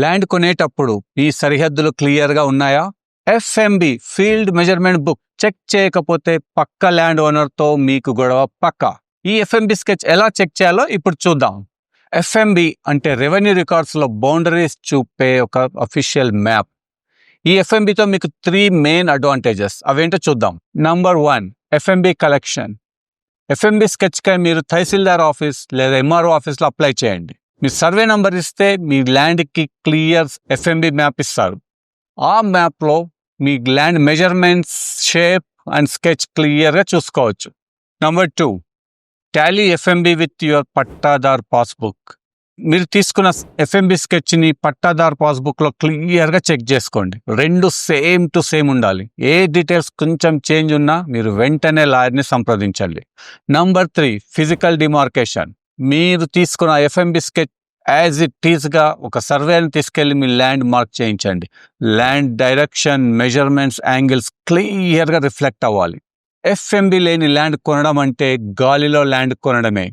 Land కొనేటప్పుడు ఈ సరిహద్దులు క్లియర్గా ఉన్నాయా? FMB field measurement book check చేయకపోతే పక్క ల్యాండ్ ఓనర్తో మీకు గొడవ పక్క. ఈ ఎఫ్ఎంబి స్కెచ్ ఎలా చెక్ చేయాలో ఇప్పుడు చూద్దాం. ఎఫ్ఎంబి అంటే రెవెన్యూ రికార్డ్స్లో బౌండరీస్ చూపే ఒక అఫీషియల్ మ్యాప్. ఈ ఎఫ్ఎంబితో మీకు 3 మెయిన్ అడ్వాంటేజెస్, అవేంటో చూద్దాం. Number 1, FMB collection. ఎఫ్ఎంబి స్కెచ్కై మీరు తహసీల్దార్ ఆఫీస్ లేదా ఎంఆర్ఓ ఆఫీస్లో అప్లై చేయండి. మీ సర్వే నంబర్ ఇస్తే మీ ల్యాండ్కి క్లియర్ ఎఫ్ఎంబి మ్యాప్ ఇస్తారు. ఆ మ్యాప్లో మీ land measurements, shape and sketch క్లియర్గా చూసుకోవచ్చు. Number 2, tally FMB with your pattadar passbook. మీరు తీసుకున్న ఎఫ్ఎంబి స్కెచ్ని పట్టాదార్ పాస్బుక్లో క్లియర్గా చెక్ చేసుకోండి. 2 సేమ్ టు సేమ్ ఉండాలి. ఏ డీటెయిల్స్ కొంచెం చేంజ్ ఉన్నా మీరు వెంటనే లాయర్ని సంప్రదించండి. Number 3, physical demarcation. మీరు తీసుకున్న ఎఫ్ఎంబి స్కెచ్ యాజ్ ఇట్ ఈస్గా ఒక సర్వేని తీసుకెళ్ళి మీ ల్యాండ్ మార్క్ చేయించండి. ల్యాండ్ డైరెక్షన్, మెజర్మెంట్స్, యాంగిల్స్ క్లియర్గా రిఫ్లెక్ట్ అవ్వాలి. ఎఫ్ఎంబి లేని ల్యాండ్ కొనడం అంటే గాలిలో ల్యాండ్ కొనడమే.